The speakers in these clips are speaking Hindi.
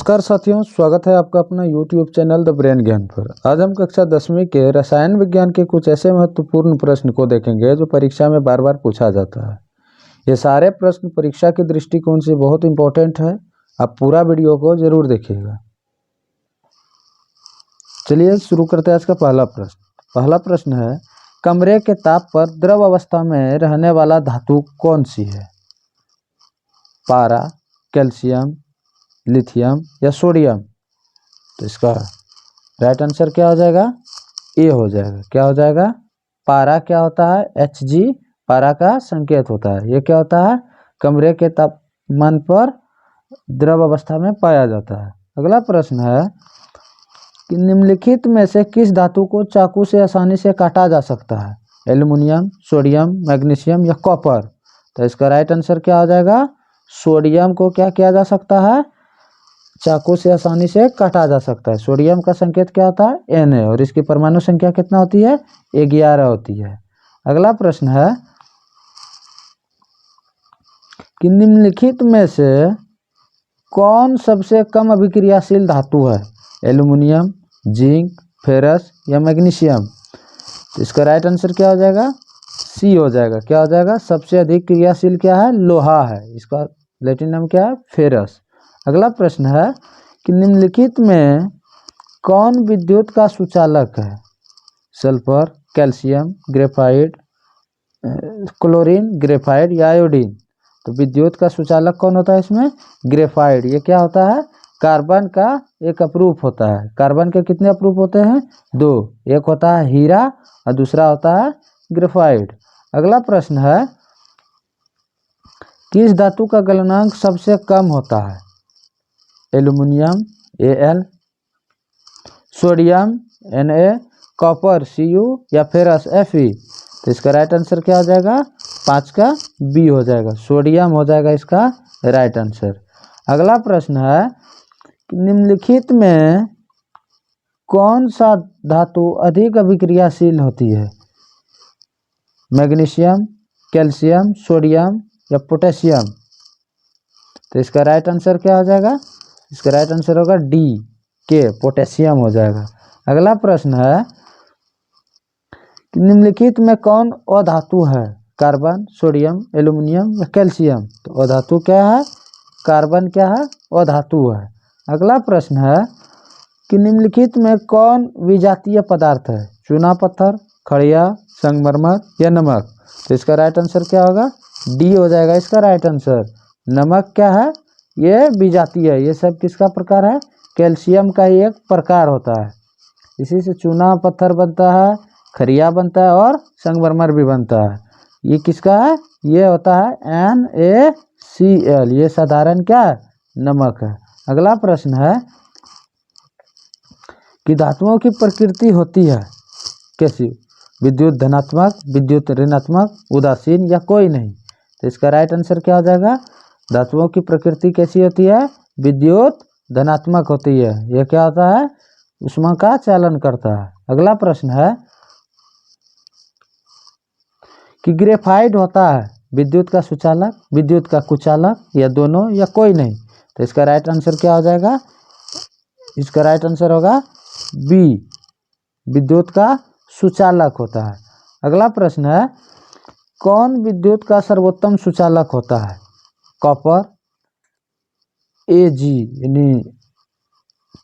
नमस्कार साथियों, स्वागत है आपका अपना YouTube चैनल द ब्रेन ज्ञान पर। आज हम कक्षा 10वीं के रसायन विज्ञान के कुछ ऐसे महत्वपूर्ण प्रश्न को देखेंगे जो परीक्षा में बार बार पूछा जाता है। ये सारे प्रश्न परीक्षा के दृष्टिकोण से बहुत इंपॉर्टेंट है। आप पूरा वीडियो को जरूर देखिएगा। चलिए शुरू करते हैं आज का पहला प्रश्न। पहला प्रश्न है, कमरे के ताप पर द्रव अवस्था में रहने वाला धातु कौन सी है? पारा, कैल्शियम, लिथियम या सोडियम? तो इसका राइट आंसर क्या हो जाएगा? ए हो जाएगा। क्या हो जाएगा? पारा क्या होता है? Hg पारा का संकेत होता है। ये क्या होता है? कमरे के तापमान पर द्रव अवस्था में पाया जाता है। अगला प्रश्न है कि निम्नलिखित में से किस धातु को चाकू से आसानी से काटा जा सकता है? एल्युमिनियम, सोडियम, मैग्नीशियम या कॉपर? तो इसका राइट आंसर क्या हो जाएगा? सोडियम को क्या किया जा सकता है? चाकू से आसानी से काटा जा सकता है। सोडियम का संकेत क्या होता है? Na और इसकी परमाणु संख्या कितना होती है? 11 होती है। अगला प्रश्न है कि निम्नलिखित में से कौन सबसे कम अभिक्रियाशील धातु है? एल्युमिनियम, जिंक, फेरस या मैग्नीशियम? तो इसका राइट आंसर क्या हो जाएगा? सी हो जाएगा। क्या हो जाएगा? सबसे अधिक क्रियाशील क्या है? लोहा है। इसका लैटिन नाम क्या है? फेरस। अगला प्रश्न है कि निम्नलिखित में कौन विद्युत का सुचालक है? Sulphur, calcium, graphite, chlorine, graphite या आयोडीन? तो विद्युत का सुचालक कौन होता है इसमें? ग्रेफाइट। ये क्या होता है? कार्बन का एक अपरूप होता है। कार्बन के कितने अपरूप होते हैं? 2। एक होता है हीरा और दूसरा होता है ग्रेफाइट। अगला प्रश्न है, किस धातु का गलनांक सबसे कम होता है? Aluminium Al, sodium Na, copper Cu या फेरस Fe? तो इसका राइट आंसर क्या हो जाएगा? 5 का बी हो जाएगा। सोडियम हो जाएगा इसका राइट आंसर। अगला प्रश्न है कि निम्नलिखित में कौन सा धातु अधिक अभिक्रियाशील होती है? मैग्नीशियम, कैल्शियम, सोडियम या पोटेशियम? तो इसका राइट आंसर क्या हो जाएगा? इसका राइट आंसर होगा डी के, पोटेशियम हो जाएगा। अगला प्रश्न है कि निम्नलिखित में कौन अधातु है? कार्बन, सोडियम, एल्युमिनियम या कैल्शियम? तो अधातु क्या है? कार्बन क्या है? अधातु है। अगला प्रश्न है कि निम्नलिखित में कौन विजातीय पदार्थ है? चूना पत्थर, खड़िया, संगमरमर या नमक? तो इसका राइट आंसर क्या होगा? डी हो जाएगा इसका राइट आंसर। नमक क्या है? ये विजातीय है। ये सब किसका प्रकार है? कैल्शियम का ही एक प्रकार होता है। इसी से चूना पत्थर बनता है, खड़िया बनता है और संगमरमर भी बनता है। ये किसका है? ये होता है NaCl। ये साधारण क्या है? नमक है। अगला प्रश्न है कि धातुओं की प्रकृति होती है कैसी? विद्युत धनात्मक, विद्युत ऋणात्मक, उदासीन या कोई नहीं? तो इसका राइट आंसर क्या हो जाएगा? धातुओं की प्रकृति कैसी होती है? विद्युत धनात्मक होती है। यह क्या होता है? ऊष्मा का चालन करता है। अगला प्रश्न है कि ग्रेफाइट होता है विद्युत का सुचालक, विद्युत का कुचालक या दोनों या कोई नहीं? तो इसका राइट आंसर क्या हो जाएगा? इसका राइट आंसर होगा बी, विद्युत का सुचालक होता है। अगला प्रश्न है, कौन विद्युत का सर्वोत्तम सुचालक होता है? कॉपर, Ag यानी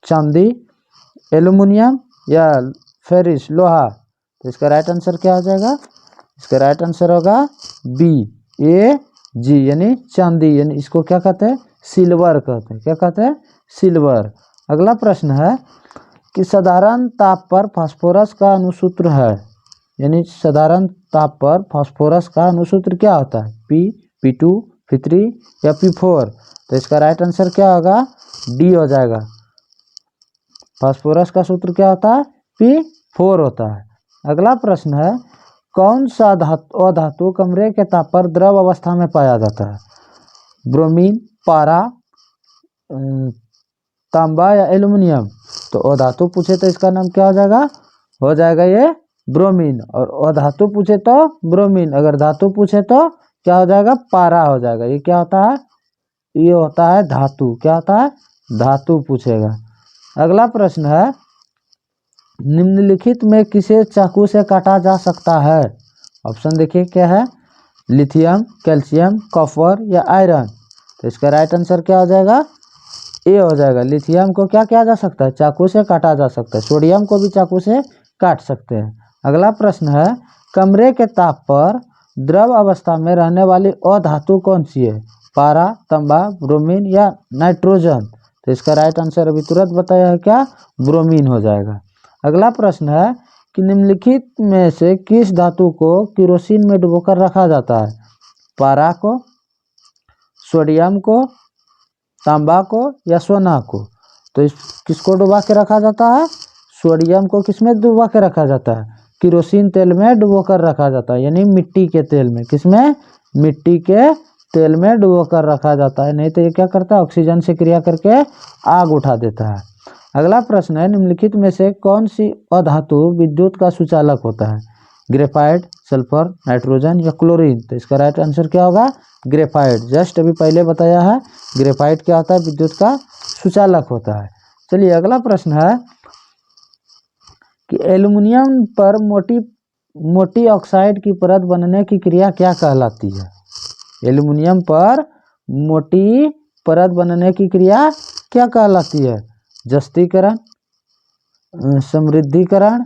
चांदी, एल्युमिनियम या फेरिस लोहा? तो इसका राइट आंसर क्या हो जाएगा? इसका राइट आंसर होगा बी, Ag यानी चांदी। यानी इसको क्या कहते हैं? सिल्वर कहते हैं। क्या कहते हैं? सिल्वर। अगला प्रश्न है कि साधारण ताप पर फास्फोरस का अनुसूत्र है, यानी साधारण ताप पर फास्फोरस का अनुसूत्र क्या होता है? P2, P3 या P4? तो इसका राइट आंसर क्या होगा? डी हो जाएगा। फास्फोरस का सूत्र क्या होता है? P4 होता है। अगला प्रश्न है, कौन सा अधातु कमरे के ताप पर द्रव अवस्था में पाया जाता है? ब्रोमीन, पारा, तांबा या एल्युमिनियम? तो अधातु पूछे तो इसका नाम क्या हो जाएगा? हो जाएगा ये ब्रोमीन। और अधातु पूछे तो ब्रोमीन, अगर धातु पूछे तो क्या हो जाएगा? पारा हो जाएगा। ये क्या होता है? ये होता है धातु। क्या होता है? धातु पूछेगा। अगला प्रश्न है, निम्नलिखित में किसे चाकू से काटा जा सकता है? ऑप्शन देखिए क्या है, लिथियम, कैल्शियम, कॉपर या आयरन। तो इसका राइट आंसर क्या हो जाएगा? ए हो जाएगा। लिथियम को क्या किया जा सकता है? चाकू से काटा जा सकता है। सोडियम को भी चाकू से काट सकते हैं। अगला प्रश्न है, कमरे के ताप पर द्रव अवस्था में रहने वाली अधातु कौन सी है? पारा, तांबा, ब्रोमीन या नाइट्रोजन। तो इसका राइट आंसर अभी तुरंत बताया है क्या? ब्रोमीन हो जाएगा। अगला प्रश्न है कि निम्नलिखित में से किस धातु को केरोसिन में डुबोकर रखा जाता है? पारा को, सोडियम को, तांबा को या सोना को। तो इस किसको डुबा के रखा जाता है? सोडियम को किसमें डुबा के रखा जाता है? केरोसिन तेल में डुबोकर रखा जाता है, यानी मिट्टी के तेल में। किसमें? मिट्टी के तेल में डुबोकर रखा जाता है। नहीं तो ये क्या करता है? ऑक्सीजन से क्रिया करके आग उठा देता है। अगला प्रश्न है, निम्नलिखित में से कौन सी अधातु विद्युत का सुचालक होता है? ग्रेफाइट, सल्फर, नाइट्रोजन या क्लोरीन। तो इसका राइट आंसर क्या होगा? ग्रेफाइट। जस्ट अभी पहले बताया है, ग्रेफाइट क्या होता है? विद्युत का सुचालक होता है। चलिए अगला प्रश्न है कि एल्युमिनियम पर मोटी ऑक्साइड की परत बनने की क्रिया क्या कहलाती है? एल्युमिनियम पर मोटी परत बनने की क्रिया क्या कहलाती है? जस्तीकरण, समृद्धिकरण,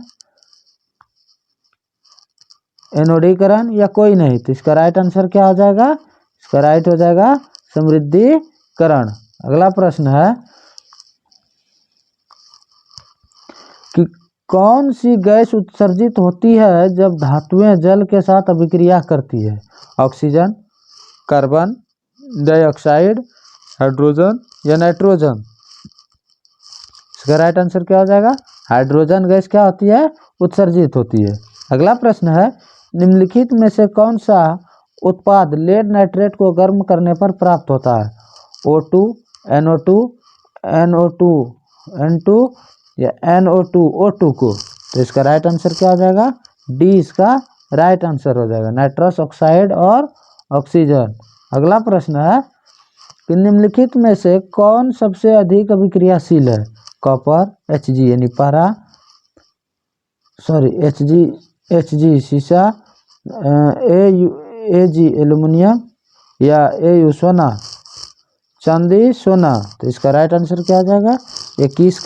एनोडीकरण या कोई नहीं। तो इसका राइट आंसर क्या हो जाएगा? इसका राइट हो जाएगा समृद्धिकरण। अगला प्रश्न है कि कौन सी गैस उत्सर्जित होती है जब धातुएं जल के साथ अभिक्रिया करती है? ऑक्सीजन, कार्बन डाइऑक्साइड, हाइड्रोजन या नाइट्रोजन। इसका राइट आंसर क्या हो जाएगा? हाइड्रोजन गैस क्या होती है? उत्सर्जित होती है। अगला प्रश्न है, निम्नलिखित में से कौन सा उत्पाद लेड नाइट्रेट को गर्म करने पर प्राप्त होता है? O2, NO2, NO2, N2 या NO2, O2 को। तो इसका राइट आंसर क्या हो जाएगा? डी इसका राइट आंसर हो जाएगा, नाइट्रस ऑक्साइड और ऑक्सीजन। अगला प्रश्न है कि निम्नलिखित में से कौन सबसे अधिक अभिक्रियाशील है? कॉपर, Hg यानी पारा, Hg शीशा, Ag एल्युमिनियम या Au सोना, चांदी, सोना। तो इसका राइट आंसर क्या हो जाएगा? 21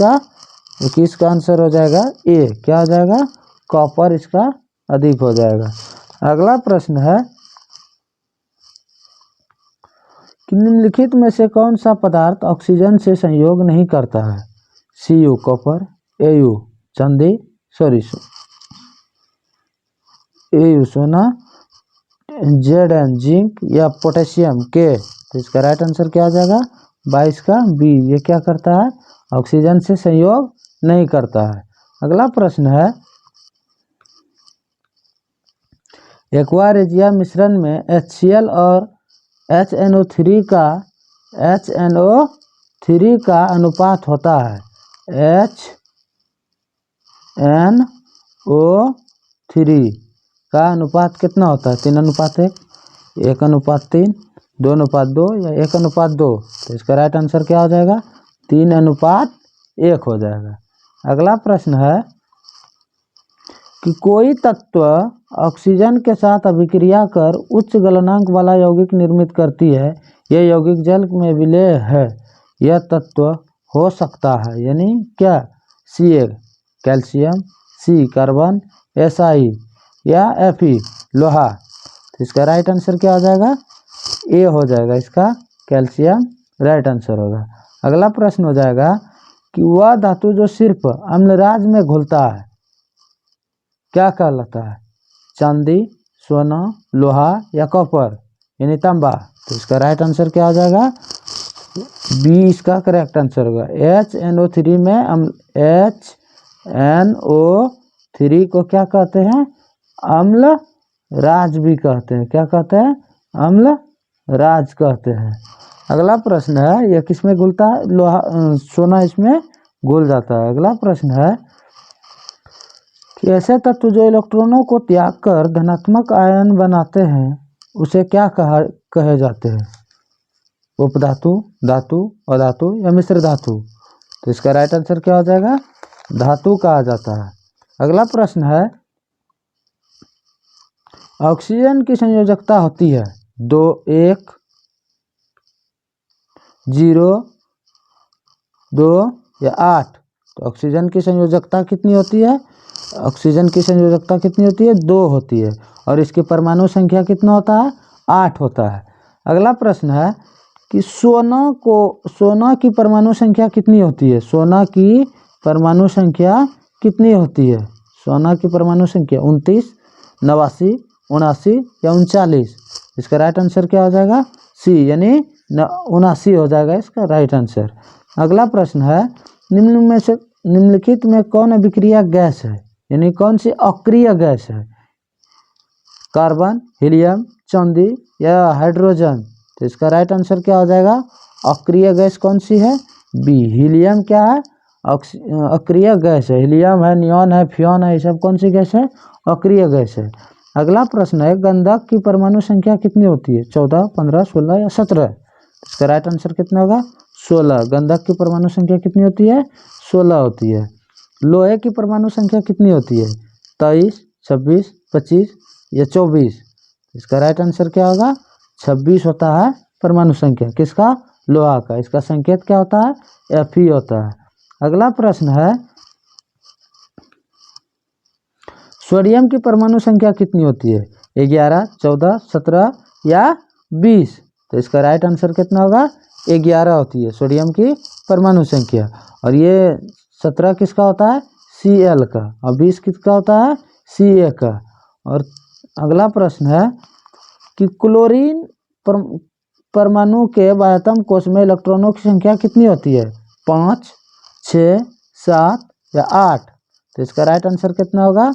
का आंसर हो जाएगा ए। क्या हो जाएगा? कॉपर इसका अधिक हो जाएगा। अगला प्रश्न है कि निम्नलिखित में से कौन सा पदार्थ ऑक्सीजन से संयोग नहीं करता है? Cu कॉपर, Au चांदी, Au सोना, Zn जिंक या पोटेशियम के। तो इसका राइट आंसर क्या आ जाएगा? 22 का बी। ये क्या करता है? ऑक्सीजन से संयोग नहीं करता है। अगला प्रश्न है, एक्वा रेजिया मिश्रण में HCl और HNO3 का अनुपात होता है HNO3 का अनुपात कितना होता है? 3:1, 1:3, 2:2 या 1:2। तो इसका राइट आंसर क्या हो जाएगा? 3:1 हो जाएगा। अगला प्रश्न है कि कोई तत्व ऑक्सीजन के साथ अभिक्रिया कर उच्च गलनांक वाला यौगिक निर्मित करती है, यह यौगिक जल में विलेय है, यह तत्व हो सकता है यानी क्या? Ca calcium, C carbon, Si या Fe लोहा। तो इसका राइट आंसर क्या हो जाएगा? ए हो जाएगा, इसका कैल्शियम राइट आंसर होगा। अगला प्रश्न हो जाएगा कि वह धातु जो सिर्फ अम्लराज में घुलता है क्या कहलाता है? चांदी, सोना, लोहा या कॉपर यानी तांबा। तो इसका राइट आंसर क्या हो जाएगा? बी इसका करेक्ट आंसर होगा। HNO3 में HNO3 को क्या कहते हैं? अम्ल राज भी कहते हैं। क्या कहते हैं? अम्ल राज कहते हैं। अगला प्रश्न है, यह किसमें घुलता है? लोहा, सोना इसमें घुल जाता है। अगला प्रश्न है कि ऐसे तत्व जो इलेक्ट्रॉनों को त्याग कर धनात्मक आयन बनाते हैं उसे क्या कहे जाते हैं? उपधातु, धातु, अधातु या मिश्र धातु। तो इसका राइट आंसर क्या हो जाएगा? धातु कहा जाता है। अगला प्रश्न है, ऑक्सीजन की संयोजकता होती है 2, 1, 0, 2 या 8। तो ऑक्सीजन की संयोजकता कितनी होती है? ऑक्सीजन की संयोजकता कितनी होती है? 2 होती है। और इसकी परमाणु संख्या कितना होता है? 8 होता है। अगला प्रश्न है कि सोना की परमाणु संख्या कितनी होती है? सोना की परमाणु संख्या कितनी होती है? सोना की परमाणु संख्या 29, 89, 79 या 39। इसका राइट आंसर क्या हो जाएगा? सी, यानी 79 हो जाएगा इसका राइट आंसर। अगला प्रश्न है, निम्नलिखित में कौन अभिक्रिया गैस है, यानी कौन सी अक्रिय गैस है? कार्बन, हीलियम, चांदी या हाइड्रोजन। तो इसका राइट आंसर क्या हो जाएगा? अक्रिय गैस कौन सी है? बी, हीलियम क्या है? अक्रिय गैस है। हीलियम है, नियॉन है, फ्योन है, ये सब कौन सी गैस है? अक्रिय गैस है। अगला प्रश्न है, गंधक की परमाणु संख्या कितनी होती है? 14, 15, 16 या 17। इसका राइट आंसर कितना होगा? 16। गंधक की परमाणु संख्या कितनी होती है? 16 होती है। लोहे की परमाणु संख्या कितनी होती है? 23, 26, 25 या 24। इसका राइट आंसर क्या होगा? 26 होता है परमाणु संख्या। किसका? लोहा का। इसका संकेत क्या होता है? Fe होता है। अगला प्रश्न है, सोडियम की परमाणु संख्या कितनी होती है? 11, 14, 17 या 20। तो इसका राइट आंसर कितना होगा? 11 होती है सोडियम की परमाणु संख्या। और ये 17 किसका होता है? Cl का। और 20 किसका होता है? Ca का। और अगला प्रश्न है कि क्लोरीन परमाणु के बाह्यतम कोश में इलेक्ट्रॉनों की संख्या कितनी होती है? 5, 6, 7 या 8। तो इसका राइट आंसर कितना होगा?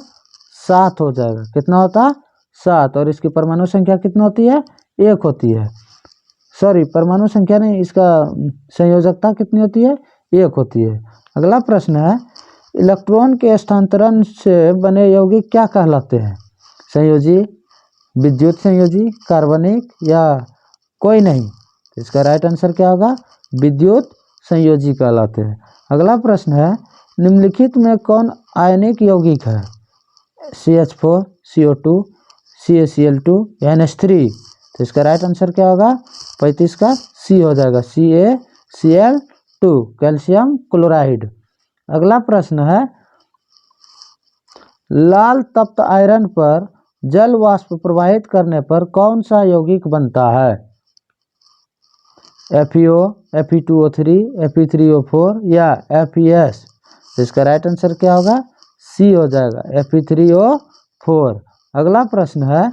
7 हो जाएगा। कितना होता? 7। और इसकी परमाणु संख्या कितना होती है? 1 होती है। सॉरी, परमाणु संख्या नहीं, इसका संयोजकता कितनी होती है? 1 होती है। अगला प्रश्न है, इलेक्ट्रॉन के स्थानांतरण से बने यौगिक क्या कहलाते हैं? संयोजी, विद्युत संयोजी, कार्बनिक या कोई नहीं। तो इसका राइट आंसर क्या होगा? विद्युत संयोजी कहलाते हैं। अगला प्रश्न है, निम्नलिखित में कौन आयनिक यौगिक है? CH4, CO2, CaCl2 या NH3। तो इसका राइट आंसर क्या होगा? 35 का सी हो जाएगा, CaCl2, कैल्शियम क्लोराइड। अगला प्रश्न है, लाल तप्त आयरन पर जल वाष्प प्रवाहित करने पर कौन सा यौगिक बनता है? FeO, Fe2O3, Fe3O4 या FeS। इसका राइट आंसर क्या होगा? सी हो जाएगा, Fe3O4। अगला प्रश्न है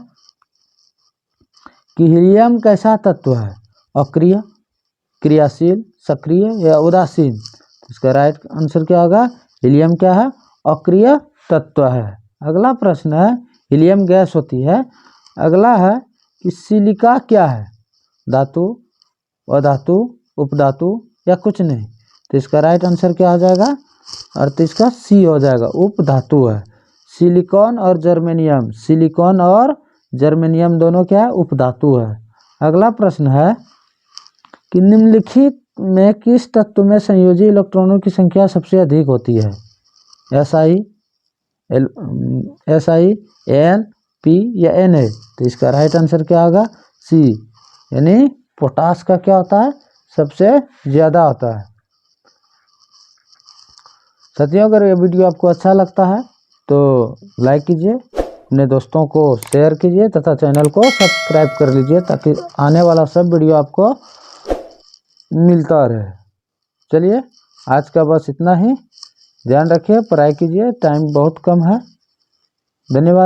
कि हीलियम कैसा तत्व है? अक्रिय, क्रियाशील, सक्रिय या उदासीन। इसका राइट आंसर क्या होगा? हीलियम क्या है? अक्रिय तत्व है। अगला प्रश्न है, हीलियम गैस होती है। अगला है कि सिलिका क्या है? धातु, अधातु, उपधातु या कुछ नहीं। तो इसका राइट आंसर क्या हो जाएगा? 38 का सी हो जाएगा, उपधातु है। सिलिकॉन और जर्मेनियम, सिलिकॉन और जर्मेनियम दोनों क्या है? उपधातु है। अगला प्रश्न है कि निम्नलिखित में किस तत्व में संयोजी इलेक्ट्रॉनों की संख्या सबसे अधिक होती है? Si, N, P या Na। तो इसका राइट आंसर क्या होगा? सी, यानी पोटास का क्या होता है? सबसे ज़्यादा होता है। साथियों, अगर ये वीडियो आपको अच्छा लगता है तो लाइक कीजिए, अपने दोस्तों को शेयर कीजिए तथा चैनल को सब्सक्राइब कर लीजिए ताकि आने वाला सब वीडियो आपको मिलता रहे। चलिए, आज का बस इतना ही। ध्यान रखिए, पढ़ाई कीजिए, टाइम बहुत कम है। धन्यवाद।